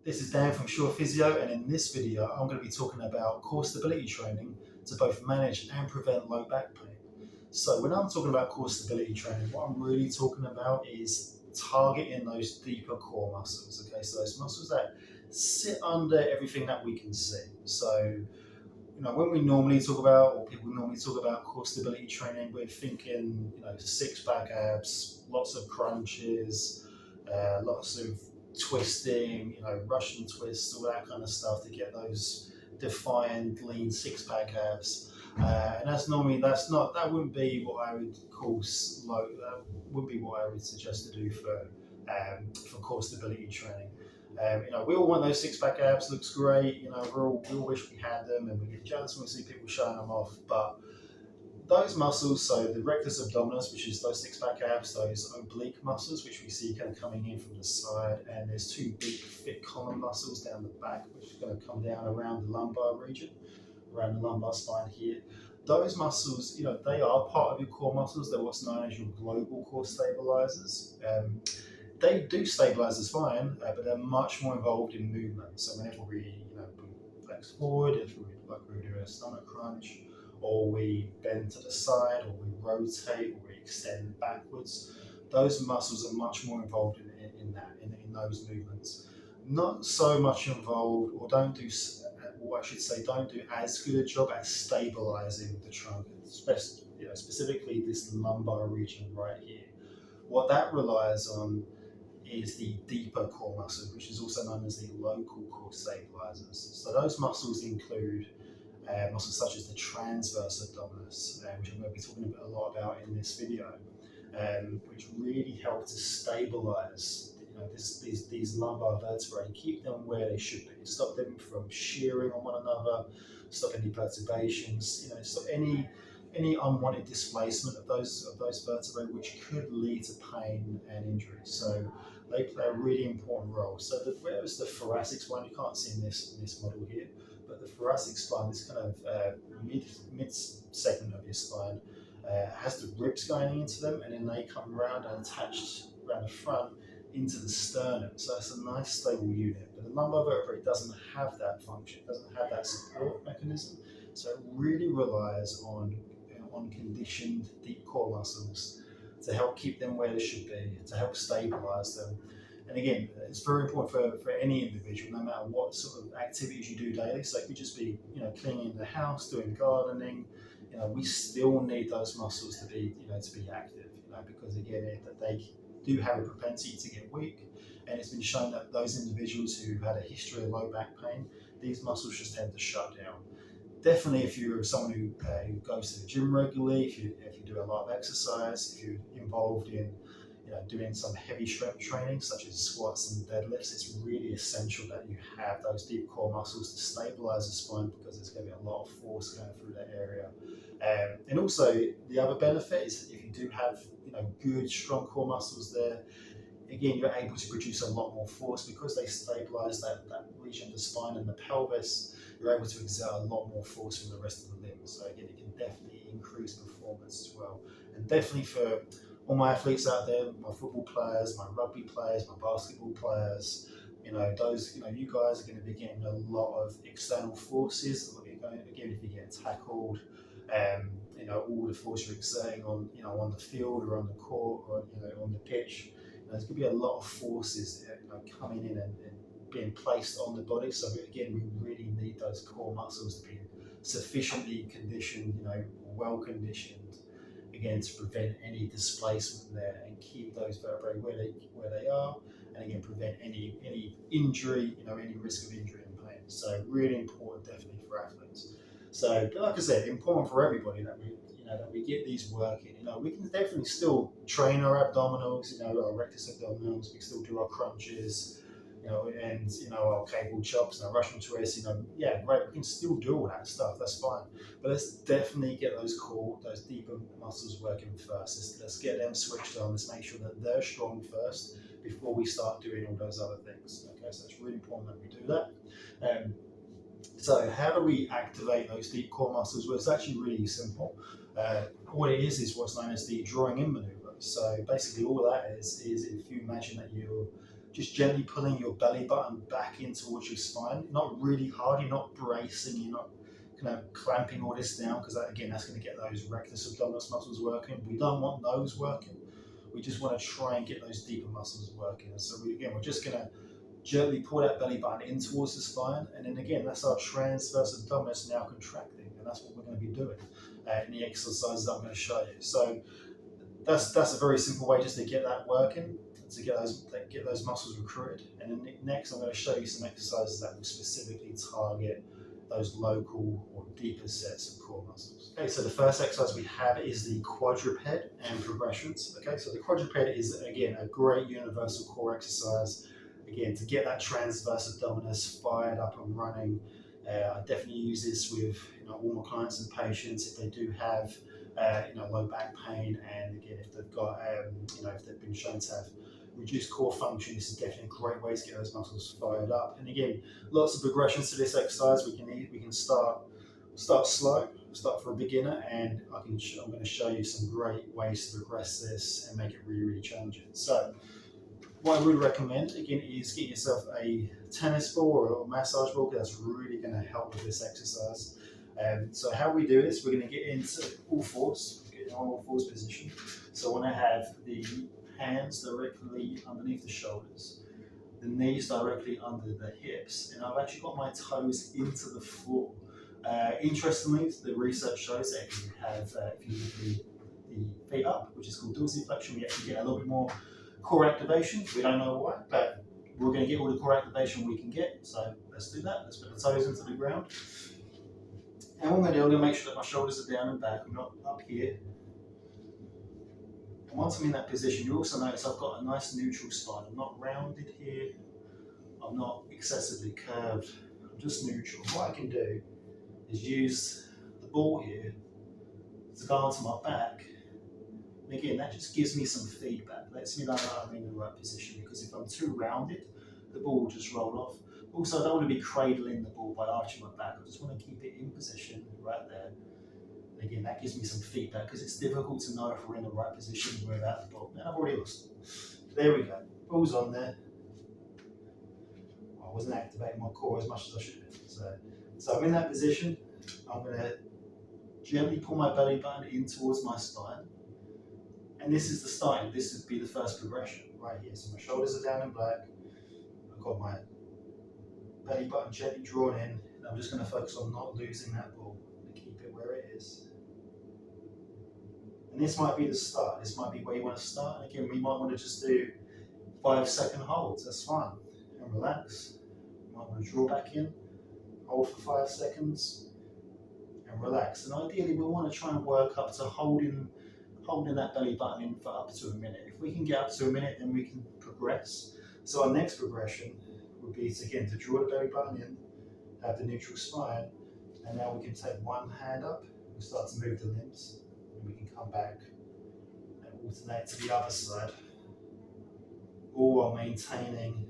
This is Dan from Shawe Physio, and in this video I'm going to be talking about core stability training to both manage and prevent low back pain. So when I'm talking about core stability training, what I'm really talking about is targeting those deeper core muscles, okay? So those muscles that sit under everything that we can see. So, when we normally talk about, or people normally talk about core stability training, we're thinking, six-pack abs, lots of crunches, lots of twisting, Russian twists, all that kind of stuff to get those defined, lean six-pack abs. And that wouldn't be what I would call slow. That wouldn't be what I would suggest to do for core stability training. We all want those six-pack abs. Looks great. We all wish we had them, and we get jealous when we see people showing them off. But those muscles, so the rectus abdominis, which is those six-pack abs, those oblique muscles, which we see kind of coming in from the side, and there's two big, thick column muscles down the back, which is going to come down around the lumbar region, around the lumbar spine here. Those muscles, they are part of your core muscles. They're what's known as your global core stabilizers. They do stabilize the spine, but they're much more involved in movement. So whenever we, flex forward, if we do a stomach crunch, or we bend to the side, or we rotate, or we extend backwards, those muscles are much more involved in those movements. Not so much involved, or don't do as good a job at stabilizing the trunk, specifically this lumbar region right here. What that relies on is the deeper core muscle, which is also known as the local core stabilizers. So those muscles include muscles such as the transverse abdominis, which I'm going to be talking a lot about in this video, which really help to stabilize these lumbar vertebrae and keep them where they should be. Stop them from shearing on one another, stop any perturbations, stop any unwanted displacement of those vertebrae, which could lead to pain and injury. So they play a really important role. So whereas the thoracic spine, you can't see in this model here, but the thoracic spine, this kind of mid segment of your spine, has the ribs going into them, and then they come around and attached around the front into the sternum. So it's a nice stable unit. But the lumbar vertebrae doesn't have that function, doesn't have that support mechanism. So it really relies on conditioned deep core muscles to help keep them where they should be, to help stabilize them. And again, it's very important for any individual, no matter what sort of activities you do daily. So it could just be, cleaning the house, doing gardening. We still need those muscles to be active, because again, they do have a propensity to get weak. And it's been shown that those individuals who've had a history of low back pain, these muscles just tend to shut down. Definitely, if you're someone who goes to the gym regularly, if you do a lot of exercise, if you're involved in doing some heavy strength training such as squats and deadlifts, it's really essential that you have those deep core muscles to stabilize the spine, because there's going to be a lot of force going through that area. And also, the other benefit is if you do have good strong core muscles there, again, you're able to produce a lot more force because they stabilize that region of the spine and the pelvis. You're able to exert a lot more force from the rest of the limbs. So again, it can definitely increase performance as well. And definitely for all my athletes out there, my football players, my rugby players, my basketball players, you guys are going to be getting a lot of external forces. Again, if you get tackled, all the force you're exerting on the field or on the court or on the pitch, there's going to be a lot of forces coming in and being placed on the body. So again, we really need those core muscles to be sufficiently conditioned, well conditioned, again, to prevent any displacement there and keep those vertebrae where they are, and again, prevent any injury, any risk of injury and pain. So really important, definitely, for athletes. So, like I said, important for everybody that we get these working. We can definitely still train our abdominals, our rectus abdominals. We can still do our crunches, and our cable chops and our Russian twists. Great. We can still do all that stuff. That's fine. But let's definitely get those deeper muscles working first. Let's get them switched on. Let's make sure that they're strong first before we start doing all those other things. Okay, so it's really important that we do that. So how do we activate those deep core muscles? Well, it's actually really simple. What it is what's known as the drawing in maneuver. So basically all that is if you imagine that you're just gently pulling your belly button back in towards your spine. Not really hard, you're not bracing, you're not kind of clamping all this down, because again, that's going to get those rectus abdominis muscles working. We don't want those working. We just want to try and get those deeper muscles working. And so we're just going to gently pull that belly button in towards the spine, and then again, that's our transverse abdominis now contracting, and that's what we're going to be doing in the exercises I'm going to show you. So that's a very simple way just to get that working, to get those muscles recruited. And then next, I'm going to show you some exercises that will specifically target those local or deeper sets of core muscles. Okay, so the first exercise we have is the quadruped and progressions. Okay, so the quadruped is, again, a great universal core exercise. Again, to get that transverse abdominis fired up and running. I definitely use this with all my clients and patients if they do have low back pain, and again, if they've got if they've been shown to have reduced core function, this is definitely a great way to get those muscles fired up. And again, lots of progressions to this exercise. We can start slow, start for a beginner, and I'm going to show you some great ways to progress this and make it really, really challenging. So what I would recommend, again, is get yourself a tennis ball or a massage ball, because that's really going to help with this exercise. So how we do this, we're going to get into all fours, get in all fours position. So I want to have the hands directly underneath the shoulders, the knees directly under the hips, and I've actually got my toes into the floor. Interestingly, the research shows that if you leave the feet up, which is called dorsiflexion, we actually get a little bit more core activation. We don't know why, but we're going to get all the core activation we can get. So let's do that. Let's put the toes into the ground. And what I'm going to do, I'm going to make sure that my shoulders are down and back. I'm not up here. And once I'm in that position, you also notice I've got a nice neutral spine. I'm not rounded here. I'm not excessively curved. I'm just neutral. What I can do is use the ball here to go onto my back. And again, that just gives me some feedback. Lets me know that I'm in the right position, because if I'm too rounded, the ball will just roll off. Also, I don't want to be cradling the ball by arching my back. I just want to keep it in position right there. And again, that gives me some feedback, because it's difficult to know if we're in the right position without the ball. And I've already lost it. There we go. Ball's on there. I wasn't activating my core as much as I should have. So I'm in that position. I'm going to gently pull my belly button in towards my spine. And this is the starting. This would be the first progression right here. So my shoulders are down and back. I've got my belly button gently drawn in, and I'm just going to focus on not losing that ball and keep it where it is. And this might be the start. This might be where you want to start. And again, we might want to just do 5-second holds. That's fine. And relax. You might want to draw back in, hold for 5 seconds, and relax. And ideally, we want to try and work up to holding that belly button in for up to a minute. If we can get up to a minute, then we can progress. So our next progression would be to draw the belly button in, have the neutral spine, and now we can take one hand up and start to move the limbs, and we can come back and alternate to the other side, all while maintaining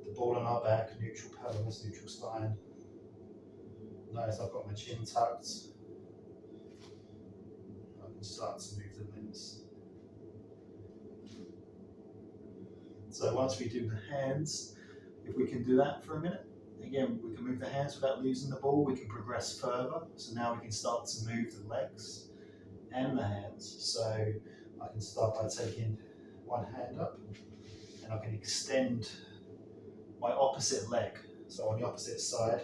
the ball on our back, neutral pelvis, neutral spine. Notice I've got my chin tucked. I can start to move the limbs. So once we do the hands, if we can do that for a minute, again, we can move the hands without losing the ball. We can progress further. So now we can start to move the legs and the hands. So I can start by taking one hand up, and I can extend my opposite leg. So on the opposite side.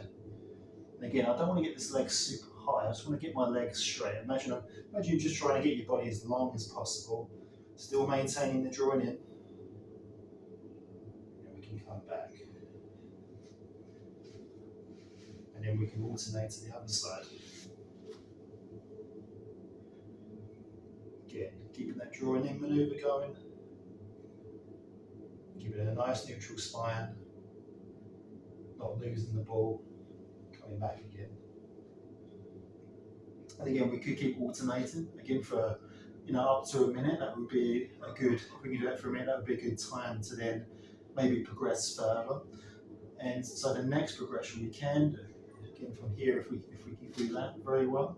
And again, I don't want to get this leg super high. I just want to get my legs straight. Imagine you're just trying to get your body as long as possible, still maintaining the drawing in. And we can come back. And then we can alternate to the other side. Again, keeping that drawing in maneuver going. Keeping a nice neutral spine. Not losing the ball. Coming back again. And again, we could keep alternating. Again, for up to a minute, that would be a good. If we can do that for a minute, that would be a good time to then maybe progress further. And so the next progression we can do, again from here, if we can do that very well,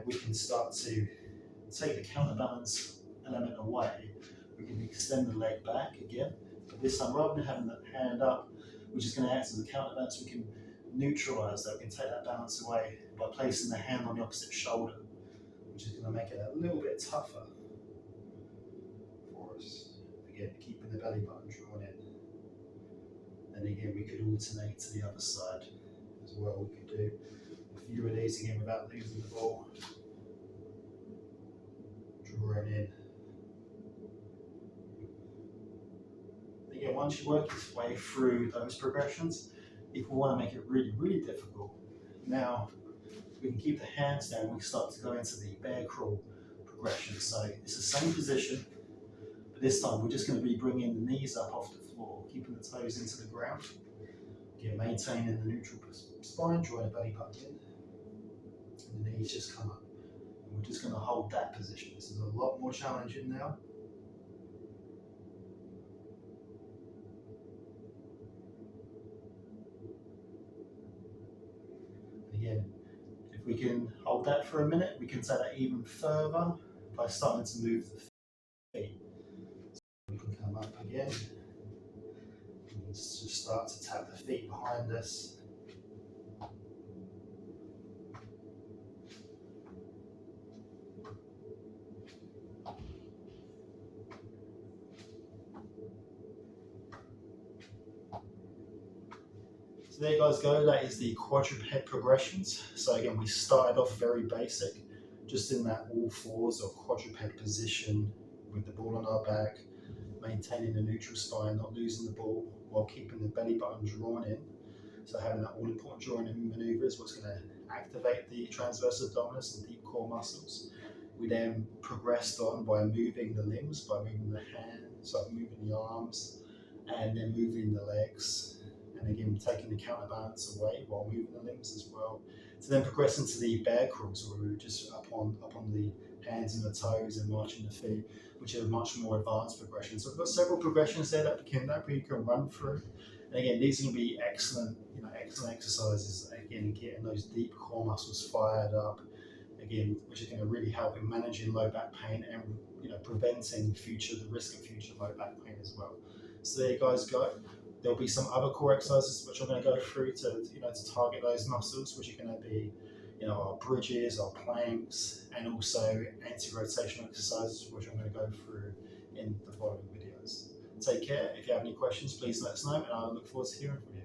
we can start to take the counterbalance element away. We can extend the leg back again, But this time, rather than having that hand up, which is going to act as a counterbalance, we can neutralise that. We can take that balance away by placing the hand on the opposite shoulder, which is going to make it a little bit tougher for us. Again, keeping the belly button drawn in. And again, we could alternate to the other side as well. We could do a few of these again without losing the ball. Drawing in. Again, once you work your way through those progressions, if we want to make it really, really difficult, now we can keep the hands down. We start to go into the bear crawl progression. So it's the same position, but this time we're just going to be bringing the knees up off the floor, keeping the toes into the ground. Again, maintaining the neutral spine, drawing the belly button in, and the knees just come up. And we're just going to hold that position. This is a lot more challenging now. Again, if we can hold that for a minute, we can take that even further by starting to move the feet. So we can come up again and just start to tap the feet behind us. So there you guys go, that is the quadruped progressions. So again, we started off very basic, just in that all fours or quadruped position with the ball on our back, maintaining the neutral spine, not losing the ball while keeping the belly button drawn in. So having that all important drawing in maneuver is what's going to activate the transverse abdominis and deep core muscles. We then progressed on by moving the limbs, by moving the hands, so moving the arms, and then moving the legs. And again, taking the counterbalance away while moving the limbs as well. To then progress into the bear crawls, where we were just up on the hands and the toes and marching the feet, which are a much more advanced progression. So we've got several progressions there that we can run through. And again, these are going to be excellent exercises. Again, getting those deep core muscles fired up. Again, which is going to really help in managing low back pain and preventing the risk of future low back pain as well. So there you guys go. There'll be some other core exercises which I'm going to go through to target those muscles, which are going to be our bridges, our planks, and also anti-rotational exercises, which I'm going to go through in the following videos. Take care. If you have any questions, please let us know, and I look forward to hearing from you.